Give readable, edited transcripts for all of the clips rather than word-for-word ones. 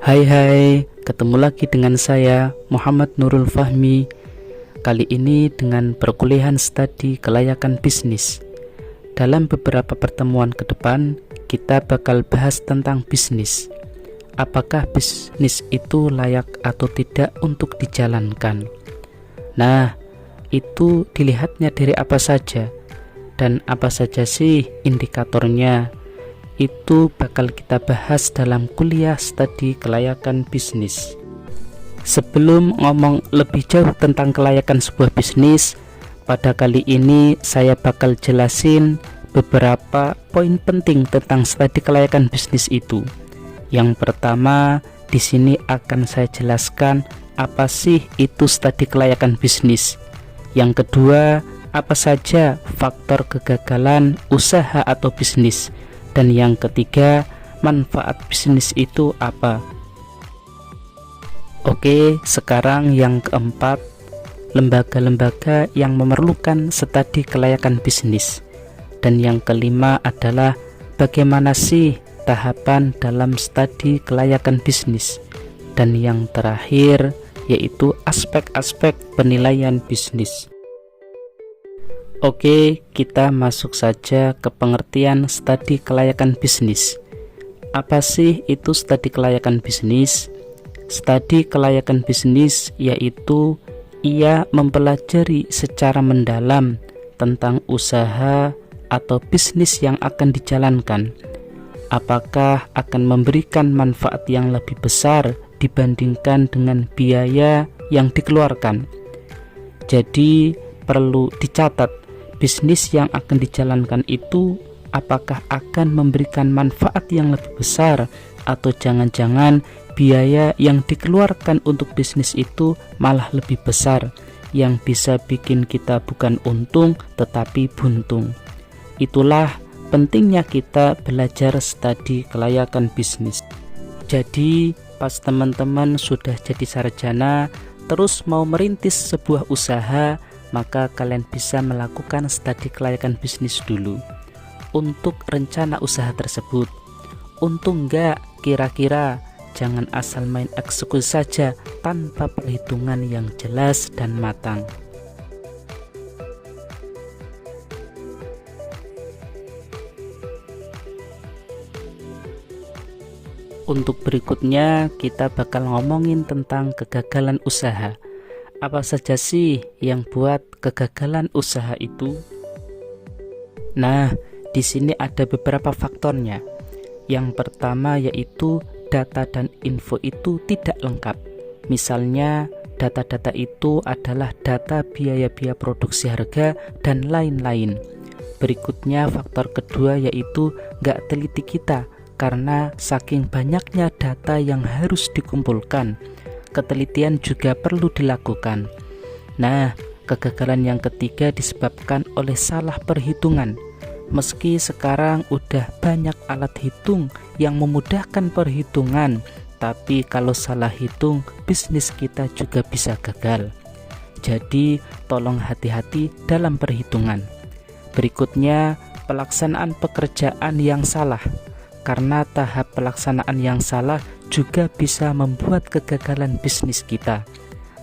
Hai, ketemu lagi dengan saya Muhammad Nurul Fahmi. Kali ini dengan perkuliahan studi kelayakan bisnis. Dalam beberapa pertemuan ke depan, kita bakal bahas tentang bisnis. Apakah bisnis itu layak atau tidak untuk dijalankan? Nah, itu dilihatnya dari apa saja, dan apa saja sih indikatornya. Itu bakal kita bahas dalam kuliah studi kelayakan bisnis. Sebelum ngomong lebih jauh tentang kelayakan sebuah bisnis, pada kali ini saya bakal jelasin beberapa poin penting tentang studi kelayakan bisnis itu. Yang pertama, di sini akan saya jelaskan apa sih itu studi kelayakan bisnis. Yang kedua, apa saja faktor kegagalan usaha atau bisnis. Dan yang ketiga, manfaat bisnis itu apa? Oke, sekarang yang keempat, lembaga-lembaga yang memerlukan studi kelayakan bisnis. Dan yang kelima adalah bagaimana sih tahapan dalam studi kelayakan bisnis. Dan yang terakhir yaitu aspek-aspek penilaian bisnis. Oke, kita masuk saja ke pengertian studi kelayakan bisnis. Apa sih itu studi kelayakan bisnis? Studi kelayakan bisnis yaitu ia mempelajari secara mendalam tentang usaha atau bisnis yang akan dijalankan. Apakah akan memberikan manfaat yang lebih besar dibandingkan dengan biaya yang dikeluarkan? Jadi perlu dicatat, bisnis yang akan dijalankan itu apakah akan memberikan manfaat yang lebih besar, atau jangan-jangan biaya yang dikeluarkan untuk bisnis itu malah lebih besar, yang bisa bikin kita bukan untung tetapi buntung. Itulah pentingnya kita belajar studi kelayakan bisnis. Jadi pas teman-teman sudah jadi sarjana terus mau merintis sebuah usaha, maka kalian bisa melakukan studi kelayakan bisnis dulu untuk rencana usaha tersebut. Untung nggak kira-kira? Jangan asal main eksekusi saja tanpa perhitungan yang jelas dan matang. Untuk berikutnya kita bakal ngomongin tentang kegagalan usaha. Apa saja sih yang buat kegagalan usaha itu? Nah, di sini ada beberapa faktornya. Yang pertama yaitu data dan info itu tidak lengkap. Misalnya, data-data itu adalah data biaya-biaya produksi harga dan lain-lain. Berikutnya faktor kedua yaitu nggak teliti kita karena saking banyaknya data yang harus dikumpulkan. Ketelitian juga perlu dilakukan. Nah, kegagalan yang ketiga disebabkan oleh salah perhitungan. Meski sekarang udah banyak alat hitung yang memudahkan perhitungan, tapi kalau salah hitung, bisnis kita juga bisa gagal. Jadi, tolong hati-hati dalam perhitungan. Berikutnya, pelaksanaan pekerjaan yang salah. Karena tahap pelaksanaan yang salah juga bisa membuat kegagalan bisnis kita.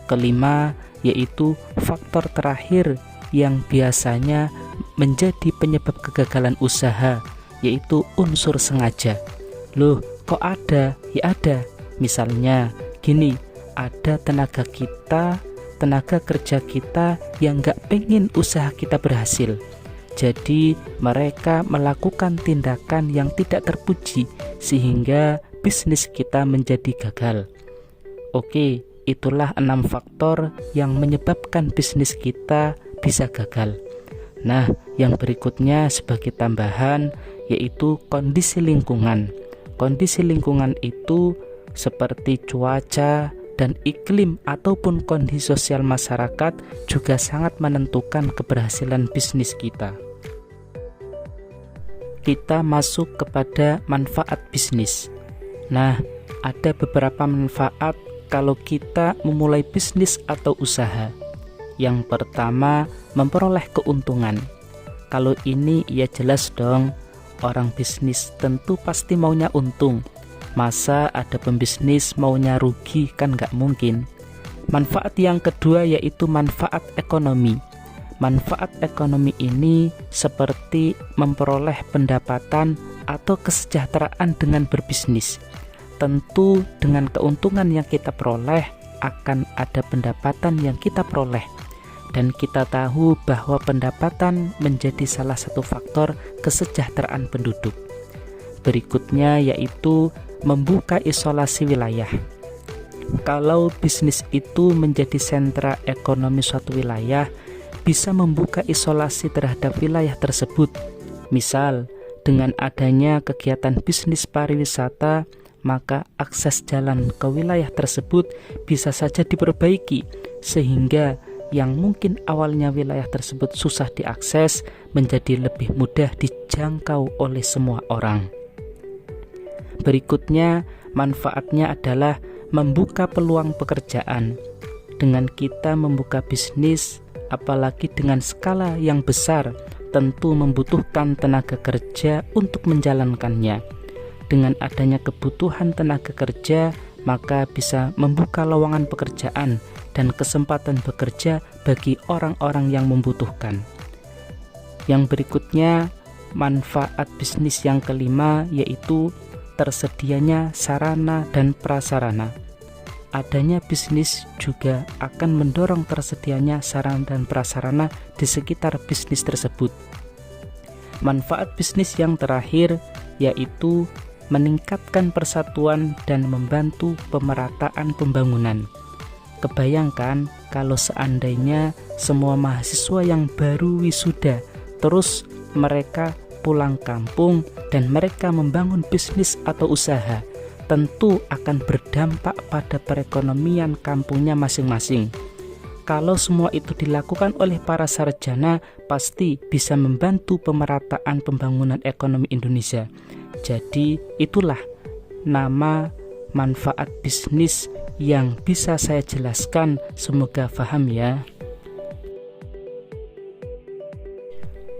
Kelima, yaitu faktor terakhir yang biasanya menjadi penyebab kegagalan usaha, yaitu unsur sengaja. Loh, kok ada? Ya ada. Misalnya gini, ada tenaga kerja kita yang gak pengen usaha kita berhasil. Jadi mereka melakukan tindakan yang tidak terpuji sehingga bisnis kita menjadi gagal. Oke, itulah 6 faktor yang menyebabkan bisnis kita bisa gagal. Nah, yang berikutnya sebagai tambahan yaitu kondisi lingkungan. Kondisi lingkungan itu seperti cuaca dan iklim ataupun kondisi sosial masyarakat juga sangat menentukan keberhasilan bisnis kita. Kita masuk kepada manfaat bisnis. Nah, ada beberapa manfaat kalau kita memulai bisnis atau usaha. Yang pertama, memperoleh keuntungan. Kalau ini ya jelas dong, orang bisnis tentu pasti maunya untung. Masa ada pembisnis maunya rugi, kan nggak mungkin. Manfaat yang kedua yaitu manfaat ekonomi. Manfaat ekonomi ini seperti memperoleh pendapatan atau kesejahteraan dengan berbisnis. Tentu dengan keuntungan yang kita peroleh akan ada pendapatan yang kita peroleh. Dan kita tahu bahwa pendapatan menjadi salah satu faktor kesejahteraan penduduk. Berikutnya yaitu membuka isolasi wilayah. Kalau bisnis itu menjadi sentra ekonomi suatu wilayah, bisa membuka isolasi terhadap wilayah tersebut. Misal, dengan adanya kegiatan bisnis pariwisata, maka akses jalan ke wilayah tersebut bisa saja diperbaiki, sehingga yang mungkin awalnya wilayah tersebut susah diakses menjadi lebih mudah dijangkau oleh semua orang. Berikutnya, manfaatnya adalah membuka peluang pekerjaan. Dengan kita membuka bisnis, apalagi dengan skala yang besar, tentu membutuhkan tenaga kerja untuk menjalankannya. Dengan adanya kebutuhan tenaga kerja, maka bisa membuka lowongan pekerjaan dan kesempatan bekerja bagi orang-orang yang membutuhkan. Yang berikutnya, manfaat bisnis yang kelima yaitu tersedianya sarana dan prasarana. Adanya bisnis juga akan mendorong tersedianya sarana dan prasarana di sekitar bisnis tersebut. Manfaat bisnis yang terakhir yaitu meningkatkan persatuan dan membantu pemerataan pembangunan. Kebayangkan kalau seandainya semua mahasiswa yang baru wisuda terus mereka pulang kampung dan mereka membangun bisnis atau usaha, tentu akan berdampak pada perekonomian kampungnya masing-masing. Kalau semua itu dilakukan oleh para sarjana, pasti bisa membantu pemerataan pembangunan ekonomi Indonesia. Jadi itulah nama manfaat bisnis yang bisa saya jelaskan, semoga paham ya.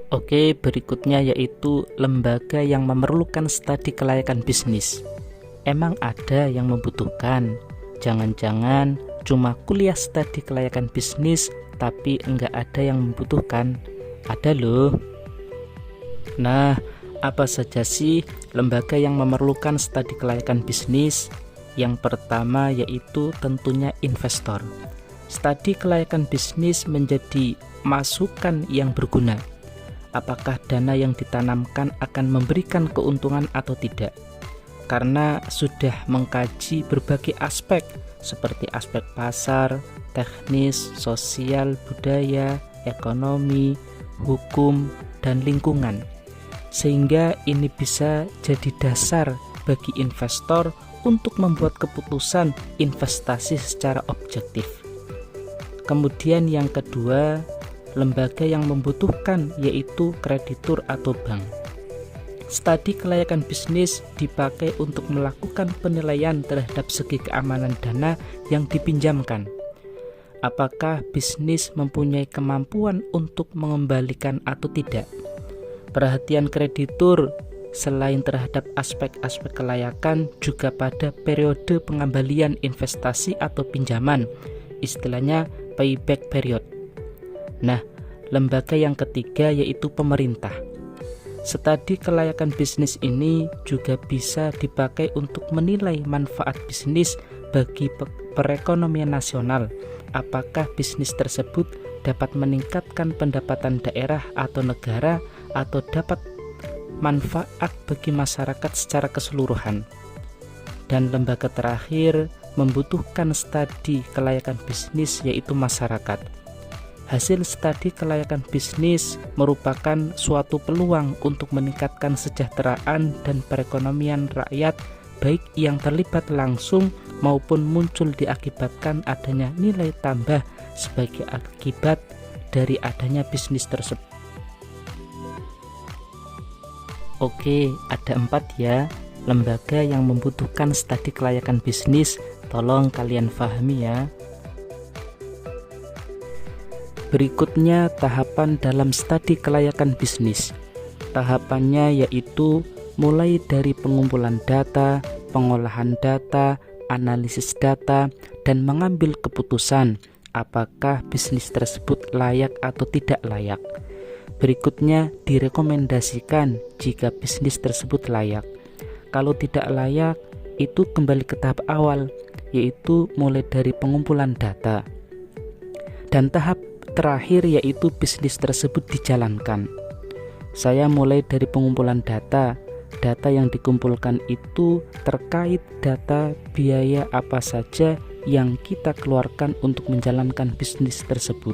Oke, berikutnya yaitu lembaga yang memerlukan studi kelayakan bisnis. Emang ada yang membutuhkan? Jangan-jangan cuma kuliah studi kelayakan bisnis, tapi enggak ada yang membutuhkan? Ada loh. Nah, apa saja sih lembaga yang memerlukan studi kelayakan bisnis? Yang pertama yaitu tentunya investor. Studi kelayakan bisnis menjadi masukan yang berguna. Apakah dana yang ditanamkan akan memberikan keuntungan atau tidak? Karena sudah mengkaji berbagai aspek seperti aspek pasar, teknis, sosial, budaya, ekonomi, hukum, dan lingkungan. Sehingga ini bisa jadi dasar bagi investor untuk membuat keputusan investasi secara objektif. Kemudian yang kedua, lembaga yang membutuhkan yaitu kreditur atau bank. Studi kelayakan bisnis dipakai untuk melakukan penilaian terhadap segi keamanan dana yang dipinjamkan. Apakah bisnis mempunyai kemampuan untuk mengembalikan atau tidak? Perhatian kreditur selain terhadap aspek-aspek kelayakan juga pada periode pengembalian investasi atau pinjaman, istilahnya payback period. Nah, lembaga yang ketiga yaitu pemerintah. Studi kelayakan bisnis ini juga bisa dipakai untuk menilai manfaat bisnis bagi perekonomian nasional. Apakah bisnis tersebut dapat meningkatkan pendapatan daerah atau negara atau dapat manfaat bagi masyarakat secara keseluruhan. Dan lembaga terakhir membutuhkan studi kelayakan bisnis yaitu masyarakat. Hasil studi kelayakan bisnis merupakan suatu peluang untuk meningkatkan kesejahteraan dan perekonomian rakyat, baik yang terlibat langsung maupun muncul diakibatkan adanya nilai tambah sebagai akibat dari adanya bisnis tersebut. Oke, ada 4 ya lembaga yang membutuhkan studi kelayakan bisnis. Tolong kalian pahami ya. Berikutnya tahapan dalam studi kelayakan bisnis. Tahapannya yaitu mulai dari pengumpulan data, pengolahan data, analisis data, dan mengambil keputusan apakah bisnis tersebut layak atau tidak layak. Berikutnya direkomendasikan jika bisnis tersebut layak. Kalau tidak layak, itu kembali ke tahap awal, yaitu mulai dari pengumpulan data. Dan tahap terakhir yaitu bisnis tersebut dijalankan. Saya mulai dari pengumpulan data. Data yang dikumpulkan itu terkait data biaya apa saja yang kita keluarkan untuk menjalankan bisnis tersebut,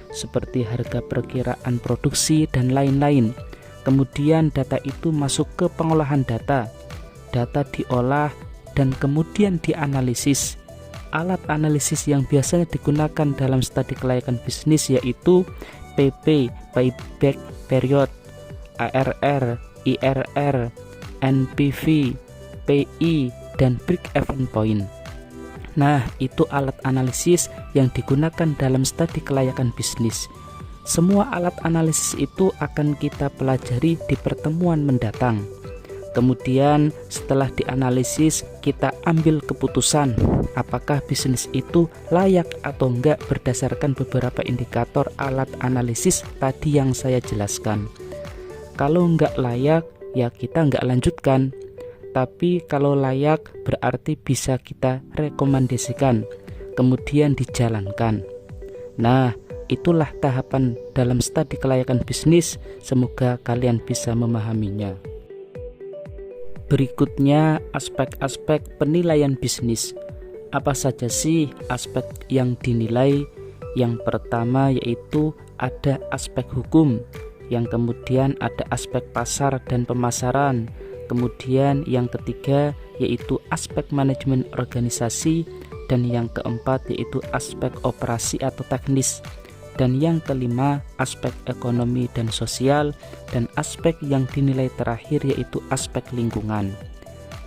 seperti harga perkiraan produksi dan lain-lain. Kemudian data itu masuk ke pengolahan data. Data diolah dan kemudian dianalisis. Alat analisis yang biasanya digunakan dalam studi kelayakan bisnis yaitu PP, Payback Period, ARR, IRR, NPV, PI, dan Break-Even Point. Nah, itu alat analisis yang digunakan dalam studi kelayakan bisnis. Semua alat analisis itu akan kita pelajari di pertemuan mendatang. Kemudian setelah dianalisis, kita ambil keputusan apakah bisnis itu layak atau enggak berdasarkan beberapa indikator alat analisis tadi yang saya jelaskan. Kalau enggak layak, ya kita enggak lanjutkan. Tapi kalau layak, berarti bisa kita rekomendasikan, kemudian dijalankan. Nah, itulah tahapan dalam studi kelayakan bisnis. Semoga kalian bisa memahaminya. Berikutnya, aspek-aspek penilaian bisnis. Apa saja sih aspek yang dinilai? Yang pertama yaitu ada aspek hukum, yang kemudian ada aspek pasar dan pemasaran, kemudian yang ketiga yaitu aspek manajemen organisasi, dan yang keempat yaitu aspek operasi atau teknis, dan yang kelima aspek ekonomi dan sosial, dan aspek yang dinilai terakhir yaitu aspek lingkungan.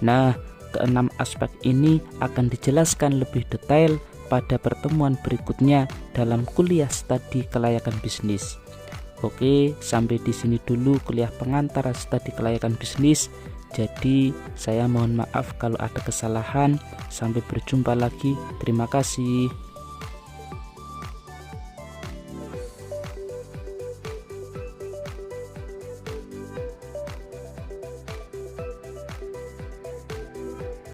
Nah, keenam aspek ini akan dijelaskan lebih detail pada pertemuan berikutnya dalam kuliah studi kelayakan bisnis. Oke, sampai di sini dulu kuliah pengantar studi kelayakan bisnis. Jadi, saya mohon maaf kalau ada kesalahan. Sampai berjumpa lagi. Terima kasih.